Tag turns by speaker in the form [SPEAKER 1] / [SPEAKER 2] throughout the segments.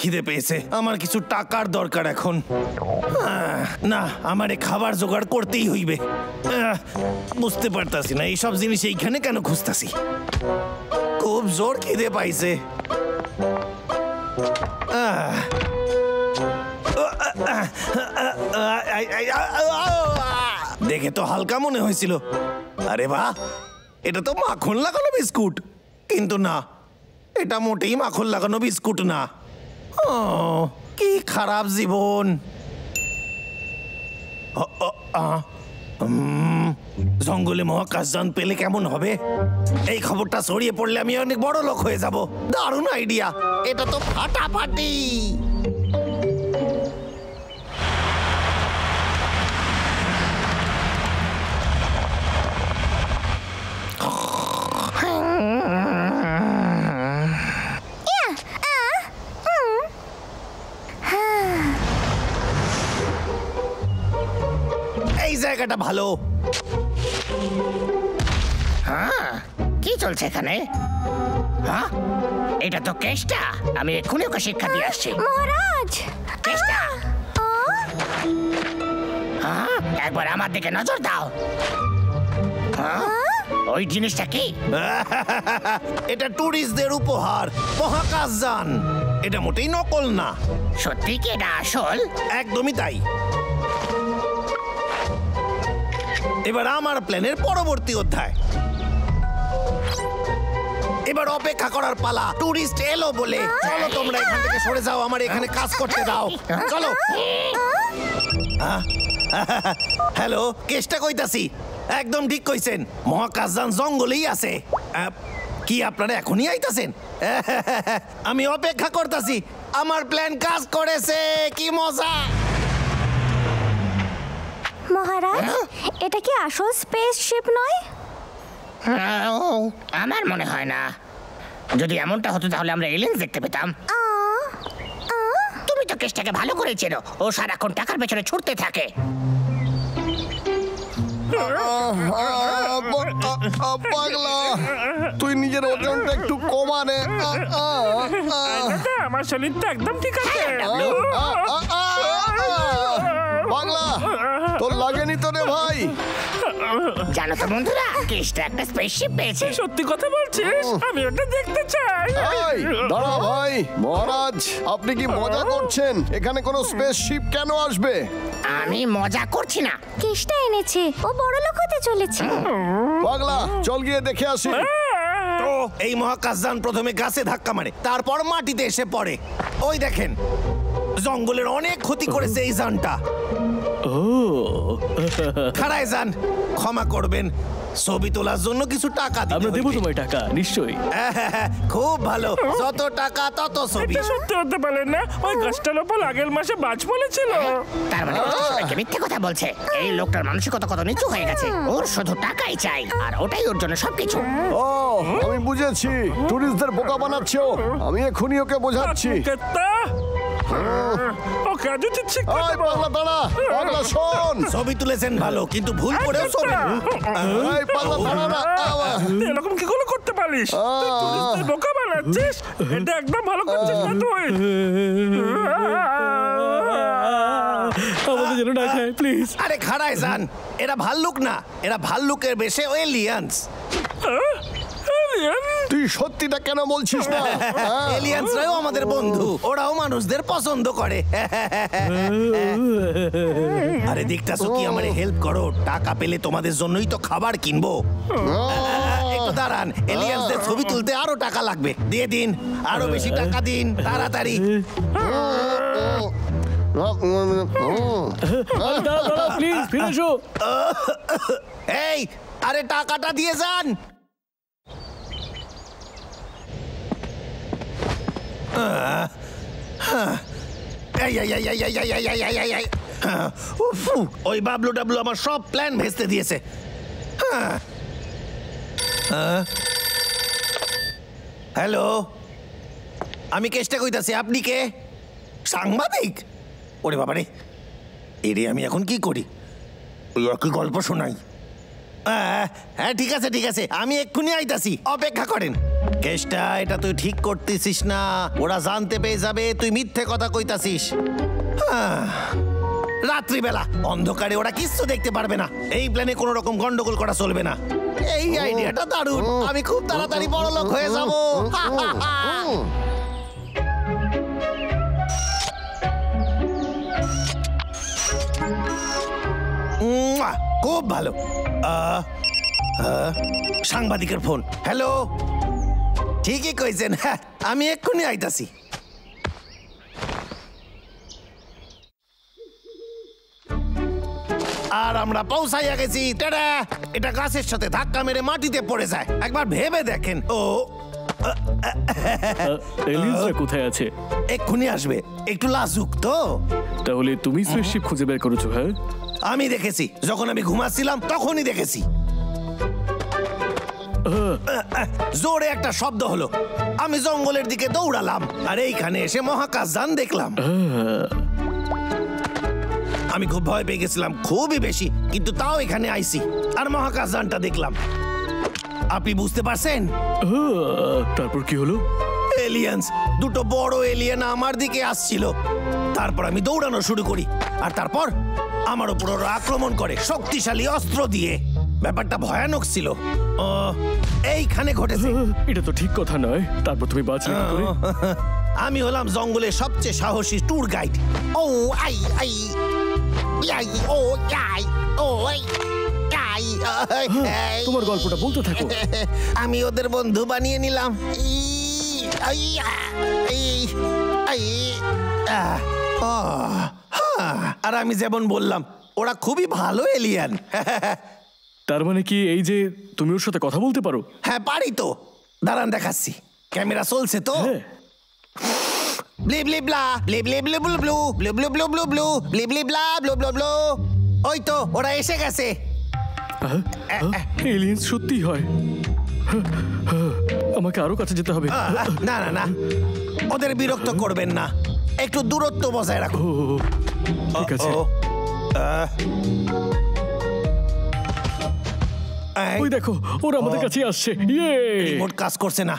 [SPEAKER 1] খিদে পেয়েছে, আমার কিছু টাকার দরকার এখন। না, আমারে খাবার জোগাড় করতেই হইবে। বুঝতে পারতাছি না এইসব জিনিস এইখানে কেন খুঁজতাছি। খুব জোর খিদে পাইছে। দেখে তো হালকা মনে হয়েছিল। আরে বাহ, এটা তো মাখন লাগানো বিস্কুট। কিন্তু না, এটা মোটেই মাখন লাগানো বিস্কুট না। কি খারাপ জীবন। জঙ্গলে মহাকাশযান পেলে কেমন হবে? এই খবরটা ছড়িয়ে পড়লে আমি অনেক বড় লোক হয়ে যাব। দারুণ আইডিয়া, এটা তো ফাটাফাটি। এই জায়গাটা ভালো।
[SPEAKER 2] কি চলছে এখানে? এটা তো কেষ্টা। আমি এক্ষুনি ওকে শিক্ষা দিয়ে আসছি।
[SPEAKER 3] মহারাজ,
[SPEAKER 2] কেষ্টা, একবার আমার দিকে নজর দাও। ওই জিনিসটা কি?
[SPEAKER 1] এটা টুরিস্টদের উপহার, মহাকাশযান। এটা মোটেই নকল না।
[SPEAKER 2] সত্যি কি এটা আসল?
[SPEAKER 1] একদমই তাই। এবার আমার প্ল্যানের পরবর্তী অধ্যায়। এবার অপেক্ষা করার পালা। টুরিস্ট এলো বলে। চলো তোমরা এখান থেকে সরে যাও, আমার এখানে কাজ করতে দাও। চলো। হ্যালো, কেষ্টা কইতাছি। একদম ঠিক কইছেন, মহাকাশযান জঙ্গলেই আছে। কি আপনারা এখনই আইতাছেন? আমি অপেক্ষা করতেছি। আমার প্ল্যান কাজ করেছে, কি মজা।
[SPEAKER 3] মহারাজ, এটা কি আসল স্পেসশিপ নয়?
[SPEAKER 2] আমার মনে হয় না। যদি এমনটা হতো তাহলে আমরা এলিয়েন্স দেখতে পেতাম। তুমি তো কেষ্টাকে ভালো করে চেনো। ও সারাক্ষণ টাকার পেছনে ছুটতে থাকে।
[SPEAKER 4] পাগলা, তুই নিজের ওজনটা একটু কমা রে।
[SPEAKER 5] আমার শরীরটা একদম ঠিক আছে।
[SPEAKER 4] পাগলা, তোর লাগেনি তো রে ভাই?
[SPEAKER 2] জানো তো বন্ধুরা, কেষ্টা একটা স্পেসশিপ পেয়েছে।
[SPEAKER 5] সত্যি কথা বলছিস? আমি ওটা দেখতে চাই।
[SPEAKER 4] দাঁড়া ভাই। মহারাজ, আপনি কি মজা করছেন? এখানে কোনো স্পেসশিপ কেন আসবে?
[SPEAKER 2] আমি মজা করছি না।
[SPEAKER 3] কেষ্টা এনেছে, ও বড় লোক হতে চলেছে।
[SPEAKER 4] পাগলা, চল গিয়ে দেখে আসি।
[SPEAKER 1] তো এই মহাকাশযান প্রথমে গাছে ধাক্কা মারে, তারপর মাটিতে এসে পড়ে। ওই দেখেন, জঙ্গলের অনেক ক্ষতি করেছে এই যানটা। খাড়ায় যান, ক্ষমা করবেন। ছবি তোলার জন্য কিছু টাকা দিতে
[SPEAKER 6] আমরা দেবো তোমায় টাকা, নিশ্চয়ই।
[SPEAKER 1] খুব ভালো, যত টাকা তত ছবি।
[SPEAKER 5] এটা সত্যি হতে পারে না? ওই গাছটার উপর আগের মাসে বাজ পড়েছিল।
[SPEAKER 2] তার মানে সবাইকে মিথ্যে কথা বলছে। এই লোকটার মানসিকতা কত নিচু হয়ে গেছে। ওর শুধু টাকাই চাই, আর ওটাই ওর জন্য সবকিছু।
[SPEAKER 4] ও, আমি বুঝেছি। টুরিস্টদের বোকা বানাচ্ছে ও। আমি এখনই ওকে বোঝাচ্ছি। পাগলা দাঁড়া, পাগলা শোন।
[SPEAKER 1] ছবি তুলেছেন ভালো, কিন্তু ভুল করেও ছবি।
[SPEAKER 4] পাগলা দাঁড়া না।
[SPEAKER 5] এরকম কি করে করতে পারিস? তুই বোকা বানাচ্ছিস। এটা একদম ভালো করছিস না তুই।
[SPEAKER 6] আমাদের যেন না খায়, প্লিজ।
[SPEAKER 1] আরে খাড়ায় যান, এরা ভাল্লুক না, এরা ভাল্লুকের বেশে এলিয়েন্স।
[SPEAKER 4] তুই সত্যিটা কেন বলছিস না?
[SPEAKER 1] এলিয়েন্সরাও আমাদের বন্ধু, ওরাও মানুষদের পছন্দ করে। আরে দেখতাছো কি, আমারে হেল্প করো। টাকা পেলে তোমাদের জন্যই তো খাবার কিনবো। একটু দাঁড়ান, এলিয়েন্সদের ছবি তুলতে আরো টাকা লাগবে। দিয়ে দিন, আরো বেশি টাকা দিন, তাড়াতাড়ি।
[SPEAKER 6] প্লিজ ফিরে এসো।
[SPEAKER 1] এই, আরে টাকাটা দিয়ে যান। ওই বাবলু ডাবলু আমার সব প্ল্যান ভেস্তে দিয়েছে। হ্যালো, আমি কেষ্টা কইতাছি। আপনি কে? সাংবাদিক? ওরে বাবারে, এরে আমি এখন কি করি? ওই কি গল্প শোনাই? হ্যাঁ ঠিক আছে ঠিক আছে, আমি এক্ষুনি আইতাছি, অপেক্ষা করেন। কেসটা এটা তুই ঠিক করতেছিস না, ওরা জানতে পেয়ে যাবে তুই মিথ্যে কথা কইতাছিস। রাত্রিবেলা অন্ধকারে ওরা কিচ্ছু দেখতে পারবে না, এই প্ল্যানে কোনো রকম গন্ডগোল করা চলবে না। এই আইডিয়াটা দারুণ, আমি খুব তাড়াতাড়ি বড় লোক হয়ে যাব। খুব ভালো। সাংবাদিকের ফোন। হ্যালো, ঠিকই কইছেন, হ্যাঁ আমি এক্ষুনি আইতাছি। আর আমরা পৌঁছাইয়া গেছি। টাটা। এটা গাছের সাথে ধাক্কা মেরে মাটিতে পড়ে যায়, একবার ভেবে দেখেন। ও
[SPEAKER 6] এলিয়েন্সরা কোথায় আছে?
[SPEAKER 1] এক্ষুনি আসবে, একটু লাজুক তো।
[SPEAKER 6] তাহলে তুমি স্পেসশিপ খুঁজে বের করেছো? হ্যাঁ
[SPEAKER 1] আমি দেখেছি, যখন আমি ঘুমাচ্ছিলাম তখনই দেখেছি। জোরে একটা শব্দ হলো, আমি জঙ্গলের দিকে দৌড়ালাম আর এইখানে এসে মহাকাশযান দেখলাম। আমি খুব ভয় পেয়ে গেছিলাম, খুবই বেশি, কিন্তু তাও এখানে আইছি আর মহাকাশযানটা দেখলাম। আপনি বুঝতে পারছেন?
[SPEAKER 6] তারপর কি হলো?
[SPEAKER 1] এলিয়েন্স, দুটো বড় এলিয়েন আমার দিকে আসছিল। তারপর আমি দৌড়ানো শুরু করি আর তারপর আমার উপর ওরা আক্রমণ করে শক্তিশালী অস্ত্র দিয়ে। ব্যাপারটা ভয়ানক ছিল। এইখানে ঘটেছে।
[SPEAKER 6] এটা তো ঠিক কথা নয়। তারপর তুমি বাঁচলে কি করে?
[SPEAKER 1] আমি হলাম জঙ্গলের সবচেয়ে সাহসী ট্যুর গাইড। ও আই আই আই ও আই ও আই আই।
[SPEAKER 6] তোমার গল্পটা বলতে থাকো।
[SPEAKER 1] আমি ওদের বন্ধু বানিয়ে নিলাম। আর আমি যেমন বললাম, ওরা খুবই ভালো এলিয়েন।
[SPEAKER 6] তার মানে কি এই যে তুমি ওর সাথে কথা বলতে পারো?
[SPEAKER 1] হ্যাঁ পারি তো, দাঁড়ান দেখাচ্ছি। ক্যামেরা চলছে তো? ব্লিবলিবলা ব্লিবলিবলু ব্লু ব্লিবলিবলু ব্লু ব্লু ব্লিবলিবলা ব্লু ব্লু ব্লু। ওই তো ওরা এসে গেছে।
[SPEAKER 6] এলিয়েন্স সত্যি হয়। আমাকে আরো কাছে যেতে হবে।
[SPEAKER 1] না না না, ওদের বিরক্ত করবেন না, একটু দূরত্ব বজায় রাখো।
[SPEAKER 6] ঠিক আছে। ওই দেখো, ওরা আমাদের কাছে আসছে। ইয়ে,
[SPEAKER 1] রিমোট কাজ করছে না।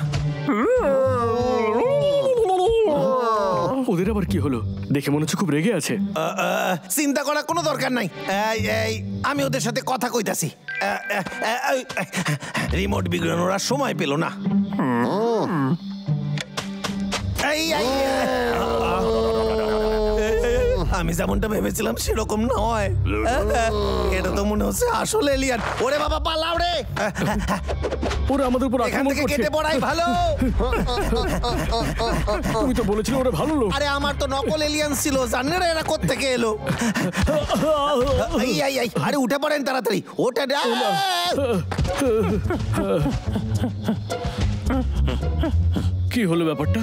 [SPEAKER 6] ওদের আবার কি হলো? দেখে মনে হচ্ছে খুব রেগে আছে।
[SPEAKER 1] চিন্তা করার কোনো দরকার নাই। আমি ওদের সাথে কথা কইতাছি। রিমোট বিগড়ানোর আর সময় পেল না। আমি যেমনটা ভেবেছিলাম সেরকম নয়। এটা তো মনে হচ্ছে আসলে এলিয়েন। ওরে বাবা, পালাও রে।
[SPEAKER 6] ওরা আমাদের উপর
[SPEAKER 1] এখান
[SPEAKER 6] আক্রমণ
[SPEAKER 1] থেকে
[SPEAKER 6] করছে।
[SPEAKER 1] কেটে পড়াই ভালো।
[SPEAKER 6] তুমি তো বলেছিলে ওরা ভালো লোক।
[SPEAKER 1] আরে আমার তো নকল এলিয়েন ছিল, জানেন না এরা কোত্থেকে এলো। আরে উঠে পড়েন তাড়াতাড়ি, ওটা
[SPEAKER 6] কি হলো ব্যাপারটা?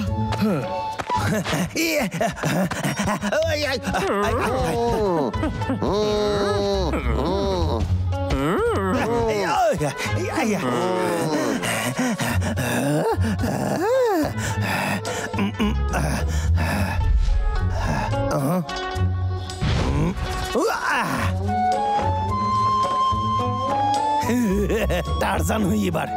[SPEAKER 1] টারজান হই এবার।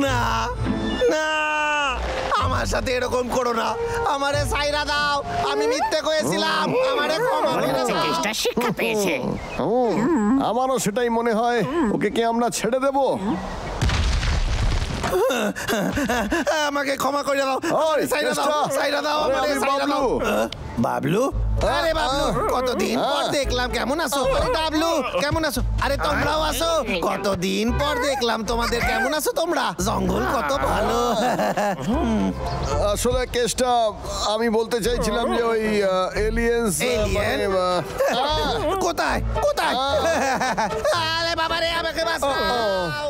[SPEAKER 1] না না, আমার সাথে এরকম করো না, আমারে সাইরা দাও, আমি মিথ্যে কইছিলাম, আমারে ক্ষমা করে দাও।
[SPEAKER 2] চেষ্টা শিক্ষা পেয়েছে।
[SPEAKER 4] আমারও সেটাই মনে হয়। ওকে কি আমরা ছেড়ে দেব?
[SPEAKER 1] আমাকে ক্ষমা করে দাও,
[SPEAKER 4] ওই,
[SPEAKER 1] সাইরা দাও,
[SPEAKER 4] চেষ্টা।
[SPEAKER 1] সাইরা দাও,
[SPEAKER 4] আরে
[SPEAKER 1] আমারে
[SPEAKER 4] আমি
[SPEAKER 1] সাইরা দাও। বাবলু, আরে বাবলু, কতদিন পর দেখলাম, কেমন আছো? আরে বাবলু, কেমন আছো? আরে তোমরাও আছো, কতদিন পর দেখলাম তোমাদের, কেমন আছো তোমরা? জঙ্গল কত ভালো।
[SPEAKER 4] আসলে কেসটা আমি বলতে চাইছিলাম যে ওই এলিয়েন্স।
[SPEAKER 1] Alien? কোথায় কোথায়? আরে বাবা রে, আমাকে বাঁচাও।